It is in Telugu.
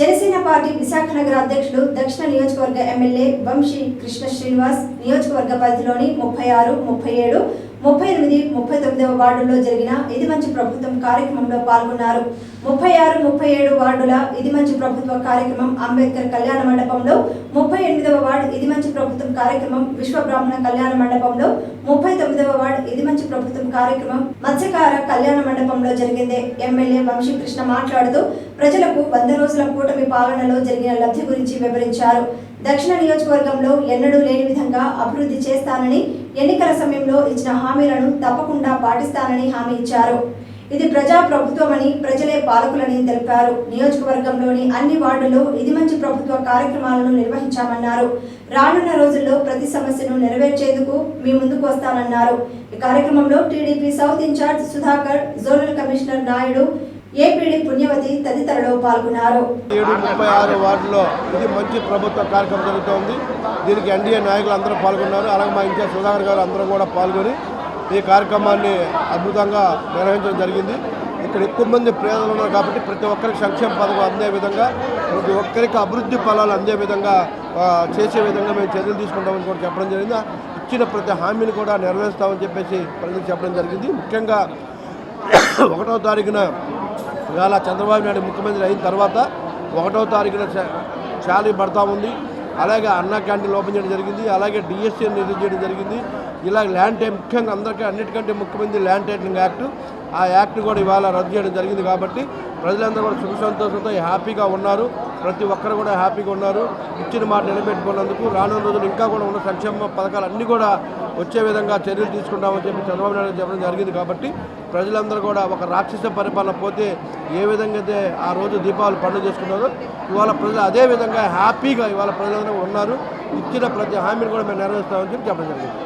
జనసేన పార్టీ విశాఖ నగర అధ్యక్షుడు దక్షిణ నియోజకవర్గ ఎమ్మెల్యే వంశీ కృష్ణ శ్రీనివాస్ నియోజకవర్గ పరిధిలోని 36, 37, 38, 39వ వార్డుల్లో జరిగిన ఇది మంచి ప్రభుత్వం కార్యక్రమంలో పాల్గొన్నారు. 36, 37 వార్డుల ఇది మంచి ప్రభుత్వ కార్యక్రమం అంబేద్కర్ కళ్యాణ మండపంలో, 38వ వార్డు ఇది మంచి ప్రభుత్వం కార్యక్రమం విశ్వబ్రాహ్మణ కళ్యాణ మండపంలో, 39వ వార్డు ఇది మంచి ప్రభుత్వం కార్యక్రమం మత్స్యకార కళ్యాణ మండపంలో జరిగింది. ఎమ్మెల్యే వంశీ కృష్ణ మాట్లాడుతూ ప్రజలకు 100 రోజుల కూటమి పాలనలో జరిగిన లబ్ధి గురించి వివరించారు. దక్షిణ నియోజకవర్గంలో ఎన్నడూ లేని విధంగా అభివృద్ధి చేస్తానని, ఎన్నికల సమయంలో ఇచ్చిన హామీలను తప్పకుండా పాటిస్తానని హామీ ఇచ్చారు. ఇది ప్రజా ప్రభుత్వమని, ప్రజలే పాలకులని తెలిపారు. నియోజకవర్గంలోని అన్ని వార్డుల్లో ఇది మంచి ప్రభుత్వ కార్యక్రమాలను నిర్వహించామన్నారు. రానున్న రోజుల్లో ప్రతి సమస్యను నెరవేర్చేందుకు మీ ముందుకు వస్తానన్నారు. ఈ కార్యక్రమంలో TDP south incharge Sudhakar, zonal commissioner Naidu, APD Punyavathi తదితరులు పాల్గొన్నారు. 36 వార్డులో ఇది మంచి ప్రభుత్వ కార్యక్రమం జరుగుతోంది. దీనికి ఎన్డీఏ నాయకులు అందరూ పాల్గొన్నారు. అలాగే మా ఇన్ఛార్జ్ సుధాకర్ గారు అందరూ కూడా పాల్గొని ఈ కార్యక్రమాన్ని అద్భుతంగా నిర్వహించడం జరిగింది. ఇక్కడ ఎక్కువ మంది పేదలు ఉన్నారు కాబట్టి ప్రతి ఒక్కరికి సంక్షేమ పథకం అందే విధంగా, ప్రతి ఒక్కరికి అభివృద్ధి ఫలాలు అందే విధంగా చేసే విధంగా మేము చర్యలు తీసుకుంటామని కూడా చెప్పడం జరిగింది. ఇచ్చిన ప్రతి హామీని కూడా నెరవేరుస్తామని చెప్పేసి ప్రజలకు చెప్పడం జరిగింది. ముఖ్యంగా 1వ తారీఖున ఇవాళ చంద్రబాబు నాయుడు ముఖ్యమంత్రి అయిన తర్వాత 1వ తారీఖున శాలరీ పడతా ఉంది. అలాగే అన్నా క్యాంటీన్ ఓపెన్ చేయడం జరిగింది. అలాగే డిఎస్సీ రిలీజ్ చేయడం జరిగింది. ఇలా ల్యాండ్ టైం ముఖ్యంగా అందరికీ అన్నిటికంటే ముఖ్యమైనది ల్యాండ్ టైటిలింగ్ యాక్ట్. ఆ యాక్ట్ కూడా ఇవాళ రద్దు చేయడం జరిగింది. కాబట్టి ప్రజలందరూ కూడా సుఖ సంతోషంతో హ్యాపీగా ఉన్నారు. ప్రతి ఒక్కరు కూడా హ్యాపీగా ఉన్నారు. ఇచ్చిన మాట నిలబెట్టుకున్నందుకు రానున్న రోజులు ఇంకా కూడా ఉన్న సంక్షేమ పథకాలు అన్నీ కూడా వచ్చే విధంగా చర్యలు తీసుకుంటామని చెప్పి చంద్రబాబు నాయుడు చెప్పడం జరిగింది. కాబట్టి ప్రజలందరూ కూడా ఒక రాక్షస పరిపాలన పోతే ఏ విధంగా అయితే ఆ రోజు దీపావళి పండుగ చేసుకున్నారో ఇవాళ ప్రజలు అదే విధంగా హ్యాపీగా ఇవాళ ప్రజలందరూ ఉన్నారు. ఇచ్చిన ప్రతి హామీని కూడా మేము నెరవేరుస్తామని చెప్పి చెప్పడం జరిగింది.